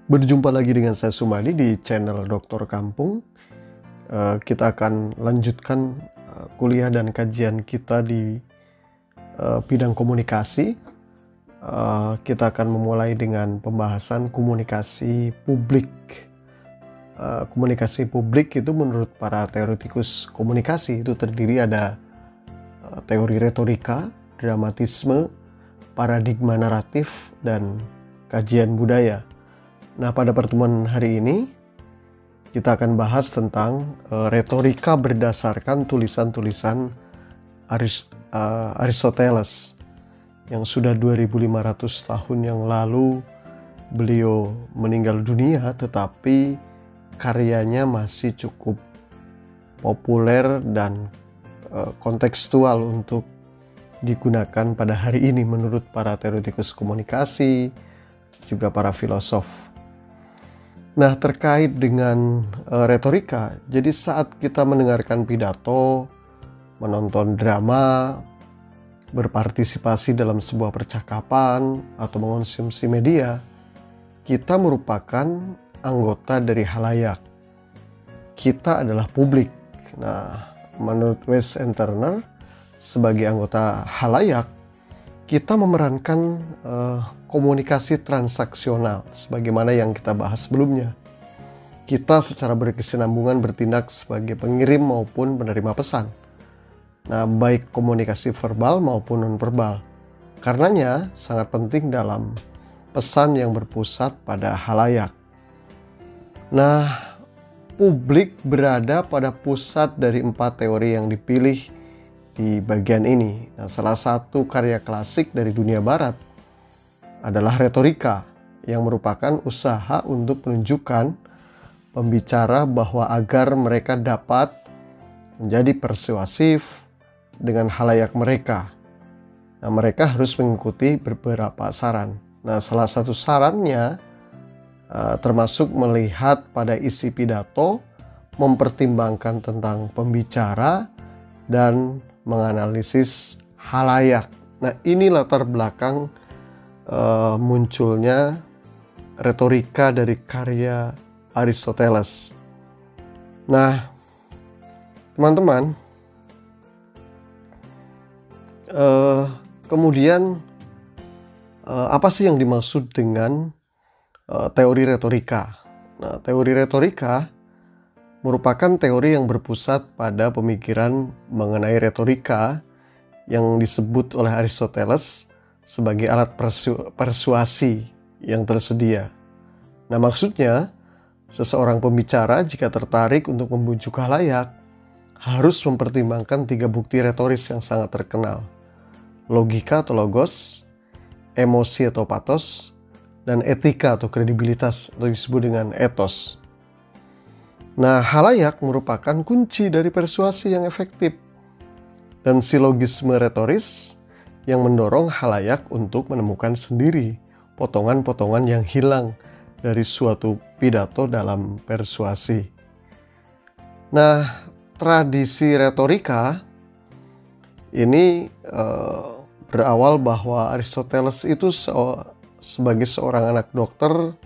Berjumpa lagi dengan saya Sumadi di channel Dokter Kampung. Kita akan lanjutkan kuliah dan kajian kita di bidang komunikasi. Kita akan memulai dengan pembahasan komunikasi publik. Komunikasi publik itu menurut para teoretikus komunikasi itu terdiri ada teori retorika, dramatisme, paradigma naratif, dan kajian budaya. Nah, pada pertemuan hari ini kita akan bahas tentang retorika berdasarkan tulisan-tulisan Aristoteles yang sudah 2500 tahun yang lalu beliau meninggal dunia, tetapi karyanya masih cukup populer dan kontekstual untuk digunakan pada hari ini menurut para teoretikus komunikasi, juga para filosof. Nah, terkait dengan retorika, jadi saat kita mendengarkan pidato, menonton drama, berpartisipasi dalam sebuah percakapan, atau mengonsumsi media, kita merupakan anggota dari halayak. Kita adalah publik. Nah, menurut West and Turner, sebagai anggota halayak, kita memerankan komunikasi transaksional sebagaimana yang kita bahas sebelumnya. Kita secara berkesinambungan bertindak sebagai pengirim maupun penerima pesan. Nah, baik komunikasi verbal maupun non-verbal. Karenanya sangat penting dalam pesan yang berpusat pada halayak. Nah, publik berada pada pusat dari 4 teori yang dipilih di bagian ini. Nah, salah satu karya klasik dari dunia barat adalah retorika, yang merupakan usaha untuk menunjukkan pembicara bahwa agar mereka dapat menjadi persuasif dengan halayak mereka. Nah, mereka harus mengikuti beberapa saran. Nah, salah satu sarannya termasuk melihat pada isi pidato, mempertimbangkan tentang pembicara, dan menganalisis halayak. Nah, ini latar belakang munculnya retorika dari karya Aristoteles. Nah, teman-teman, kemudian apa sih yang dimaksud dengan teori retorika? Nah, teori retorika merupakan teori yang berpusat pada pemikiran mengenai retorika yang disebut oleh Aristoteles sebagai alat persuasi yang tersedia. Nah, maksudnya seseorang pembicara jika tertarik untuk membujuk halayak harus mempertimbangkan 3 bukti retoris yang sangat terkenal: logika atau logos, emosi atau pathos, dan etika atau kredibilitas atau disebut dengan ethos. Nah, halayak merupakan kunci dari persuasi yang efektif dan silogisme retoris yang mendorong halayak untuk menemukan sendiri potongan-potongan yang hilang dari suatu pidato dalam persuasi. Nah, tradisi retorika ini berawal bahwa Aristoteles itu sebagai seorang anak dokter,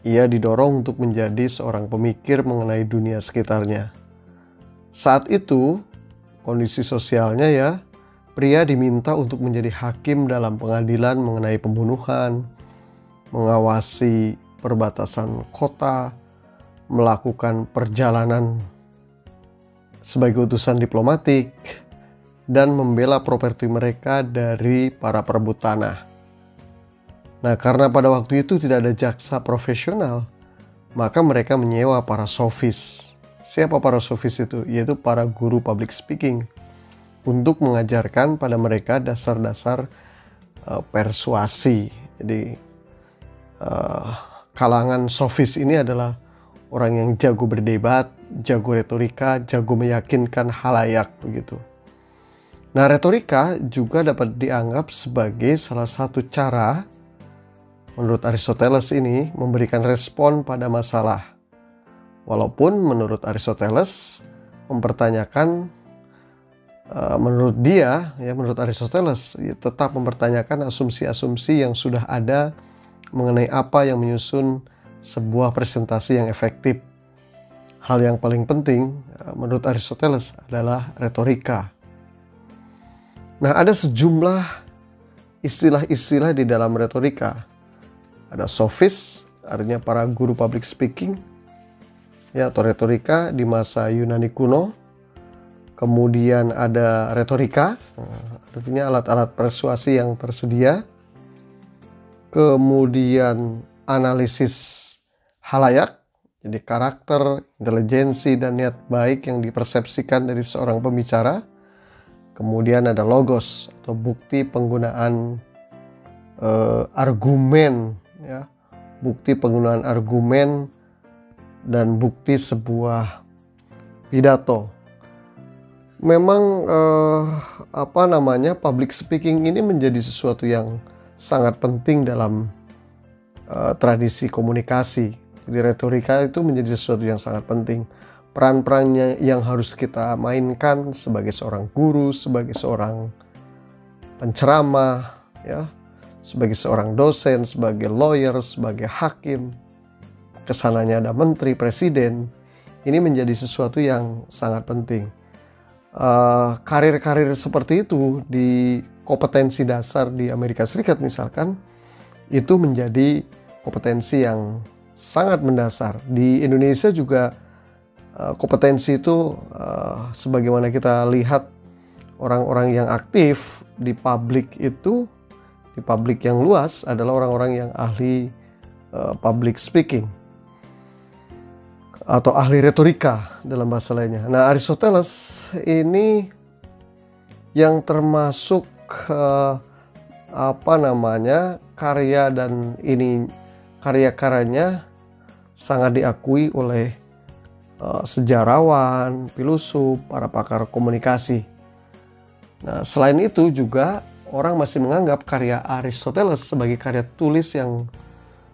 ia didorong untuk menjadi seorang pemikir mengenai dunia sekitarnya. Saat itu, kondisi sosialnya pria diminta untuk menjadi hakim dalam pengadilan mengenai pembunuhan, mengawasi perbatasan kota, melakukan perjalanan sebagai utusan diplomatik, dan membela properti mereka dari para perebut tanah. Nah, karena pada waktu itu tidak ada jaksa profesional, maka mereka menyewa para sofis. Siapa para sofis itu? Yaitu para guru public speaking, untuk mengajarkan pada mereka dasar-dasar persuasi. Jadi kalangan sofis ini adalah orang yang jago berdebat, jago retorika, jago meyakinkan halayak begitu. Nah, retorika juga dapat dianggap sebagai salah satu cara menurut Aristoteles ini memberikan respon pada masalah. Walaupun menurut Aristoteles mempertanyakan, menurut Aristoteles tetap mempertanyakan asumsi-asumsi yang sudah ada mengenai apa yang menyusun sebuah presentasi yang efektif. Hal yang paling penting menurut Aristoteles adalah retorika. Nah, ada sejumlah istilah-istilah di dalam retorika. Ada sophist, artinya para guru public speaking, ya, atau retorika di masa Yunani kuno. Kemudian ada retorika, artinya alat-alat persuasi yang tersedia. Kemudian analisis halayak, jadi karakter, intelijensi, dan niat baik yang dipersepsikan dari seorang pembicara. Kemudian ada logos atau bukti penggunaan argumen, ya, bukti penggunaan argumen dan bukti sebuah pidato. Memang public speaking ini menjadi sesuatu yang sangat penting dalam tradisi komunikasi. Jadi retorika itu menjadi sesuatu yang sangat penting. Peran-perannya yang harus kita mainkan sebagai seorang guru, sebagai seorang penceramah, ya, sebagai seorang dosen, sebagai lawyer, sebagai hakim. Kesananya ada menteri, presiden. Ini menjadi sesuatu yang sangat penting. Karir-karir seperti itu di kompetensi dasar di Amerika Serikat misalkan, itu menjadi kompetensi yang sangat mendasar. Di Indonesia juga kompetensi itu sebagaimana kita lihat orang-orang yang aktif di publik itu, di publik yang luas adalah orang-orang yang ahli public speaking atau ahli retorika dalam bahasa lainnya. Nah, Aristoteles ini yang termasuk karya dan ini karya-karyanya sangat diakui oleh sejarawan, filosof, para pakar komunikasi. Nah, selain itu juga orang masih menganggap karya Aristoteles sebagai karya tulis yang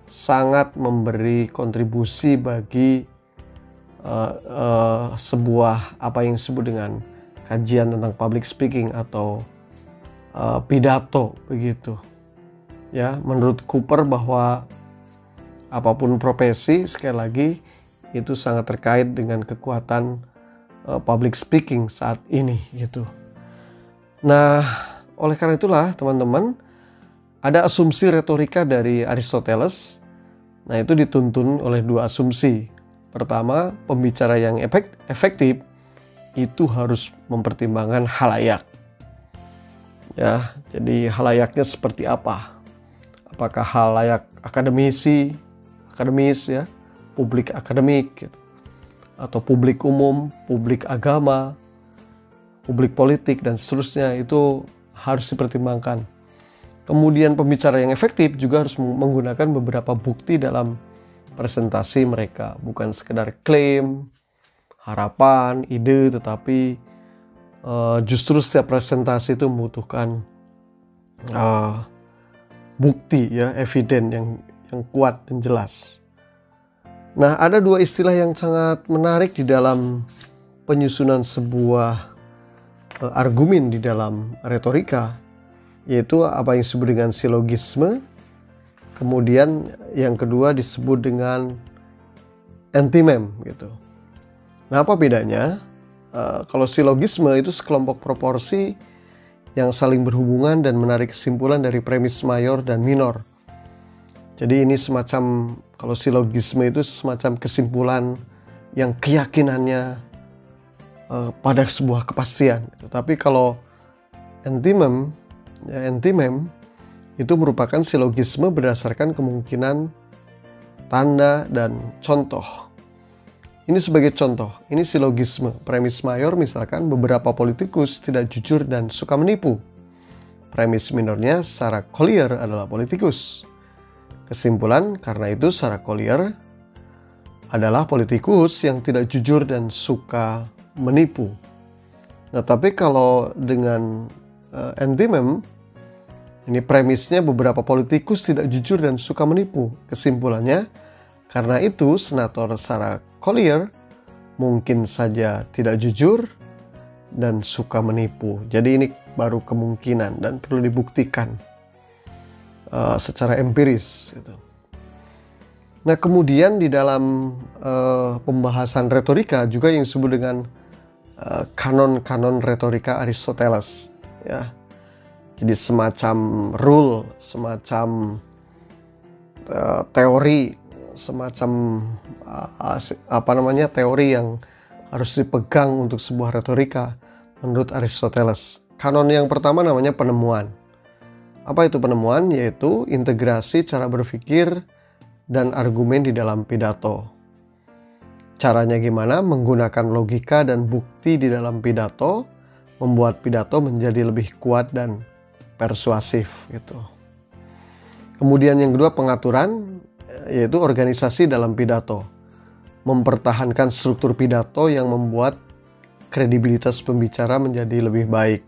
sangat memberi kontribusi bagi sebuah apa yang disebut dengan kajian tentang public speaking atau pidato begitu. Ya, menurut Cooper bahwa apapun profesi, sekali lagi itu sangat terkait dengan kekuatan public speaking saat ini gitu. Nah, oleh karena itulah teman-teman, ada asumsi retorika dari Aristoteles. Nah, itu dituntun oleh dua asumsi. Pertama, pembicara yang efektif itu harus mempertimbangkan halayak. Ya, jadi halayaknya seperti apa? Apakah halayak akademis ya, publik akademik, gitu, atau publik umum, publik agama, publik politik, dan seterusnya, itu harus dipertimbangkan. Kemudian pembicara yang efektif juga harus menggunakan beberapa bukti dalam presentasi mereka, bukan sekedar klaim, harapan, ide, tetapi justru setiap presentasi itu membutuhkan bukti, ya, eviden yang kuat dan jelas. Nah, ada dua istilah yang sangat menarik di dalam penyusunan sebuah argumen di dalam retorika, yaitu apa yang disebut dengan silogisme. Kemudian yang kedua disebut dengan antimem gitu. Nah, apa bedanya? Kalau silogisme itu sekelompok proporsi yang saling berhubungan dan menarik kesimpulan dari premis mayor dan minor. Jadi ini semacam, kalau silogisme itu semacam kesimpulan yang keyakinannya pada sebuah kepastian. Tapi kalau antimem itu merupakan silogisme berdasarkan kemungkinan, tanda, dan contoh. Ini sebagai contoh, ini silogisme. Premis mayor misalkan beberapa politikus tidak jujur dan suka menipu. Premis minornya Sarah Collier adalah politikus. Kesimpulan, karena itu Sarah Collier adalah politikus yang tidak jujur dan suka menipu. Nah, tapi kalau dengan antimem, ini premisnya beberapa politikus tidak jujur dan suka menipu. Kesimpulannya, karena itu Senator Sarah Collier mungkin saja tidak jujur dan suka menipu. Jadi ini baru kemungkinan dan perlu dibuktikan secara empiris gitu. Nah, kemudian di dalam pembahasan retorika juga yang disebut dengan kanon-kanon retorika Aristoteles, ya. Jadi semacam rule, semacam teori, semacam teori yang harus dipegang untuk sebuah retorika menurut Aristoteles. Kanon yang pertama namanya penemuan. Apa itu penemuan? Yaitu integrasi cara berpikir dan argumen di dalam pidato. Caranya gimana? Menggunakan logika dan bukti di dalam pidato, membuat pidato menjadi lebih kuat dan persuasif gitu. Kemudian yang kedua pengaturan, yaitu organisasi dalam pidato. Mempertahankan struktur pidato yang membuat kredibilitas pembicara menjadi lebih baik.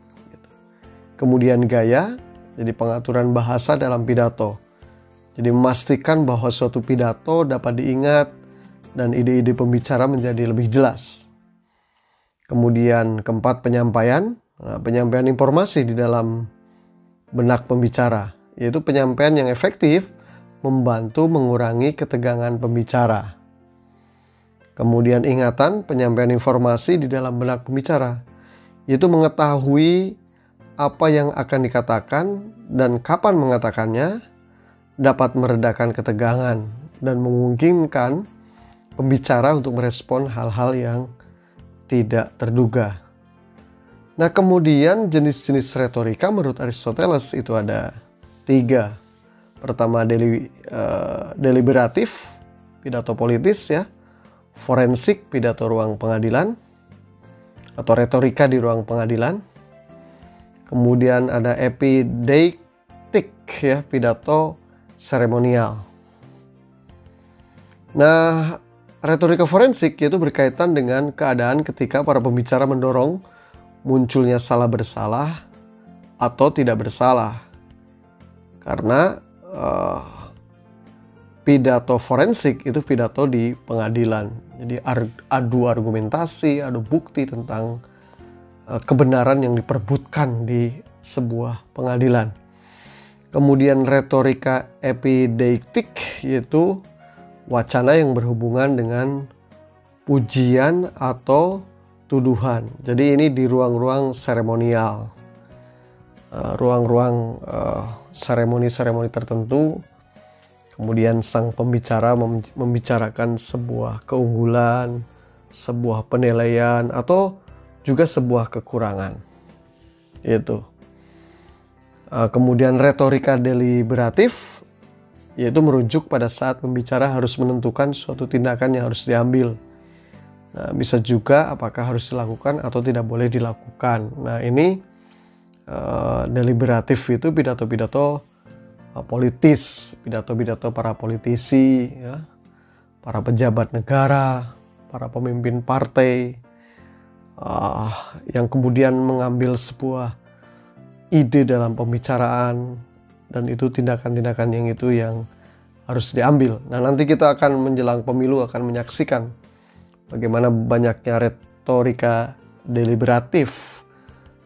Kemudian gaya, jadi pengaturan bahasa dalam pidato. Jadi memastikan bahwa suatu pidato dapat diingat dan ide-ide pembicara menjadi lebih jelas. Kemudian keempat penyampaian, penyampaian informasi di dalam benak pembicara, yaitu penyampaian yang efektif membantu mengurangi ketegangan pembicara. Kemudian ingatan, penyampaian informasi di dalam benak pembicara, yaitu mengetahui apa yang akan dikatakan dan kapan mengatakannya, dapat meredakan ketegangan dan memungkinkan pembicara untuk merespon hal-hal yang tidak terduga. Nah, kemudian jenis-jenis retorika menurut Aristoteles itu ada 3. Pertama deliberatif, pidato politis ya. Forensik, pidato ruang pengadilan atau retorika di ruang pengadilan. Kemudian ada epideiktik ya, pidato seremonial. Nah, retorika forensik yaitu berkaitan dengan keadaan ketika para pembicara mendorong munculnya salah bersalah atau tidak bersalah. Karena pidato forensik itu pidato di pengadilan. Jadi adu argumentasi, adu bukti tentang kebenaran yang diperbutkan di sebuah pengadilan. Kemudian retorika epideiktik yaitu wacana yang berhubungan dengan pujian atau tuduhan. Jadi ini di ruang-ruang seremonial, ruang-ruang seremoni-seremoni tertentu. Kemudian sang pembicara membicarakan sebuah keunggulan, sebuah penilaian, atau juga sebuah kekurangan. Itu. Kemudian retorika deliberatif, yaitu merujuk pada saat pembicara harus menentukan suatu tindakan yang harus diambil. Nah, bisa juga apakah harus dilakukan atau tidak boleh dilakukan. Nah, ini deliberatif itu pidato-pidato politis, pidato-pidato para politisi, ya, para pejabat negara, para pemimpin partai, yang kemudian mengambil sebuah ide dalam pembicaraan, dan itu tindakan-tindakan yang harus diambil. Nah, nanti kita akan menjelang pemilu akan menyaksikan bagaimana banyaknya retorika deliberatif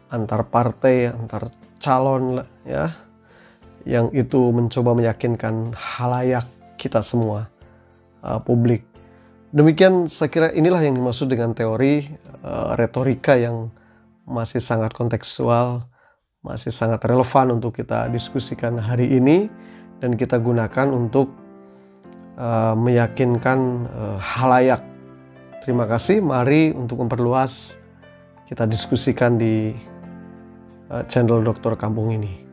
antar partai, antar calon ya, yang itu mencoba meyakinkan halayak kita semua, publik. Demikian saya kira inilah yang dimaksud dengan teori retorika yang masih sangat kontekstual, masih sangat relevan untuk kita diskusikan hari ini dan kita gunakan untuk meyakinkan halayak. Terima kasih, mari untuk memperluas kita diskusikan di channel Dokter Kampung ini.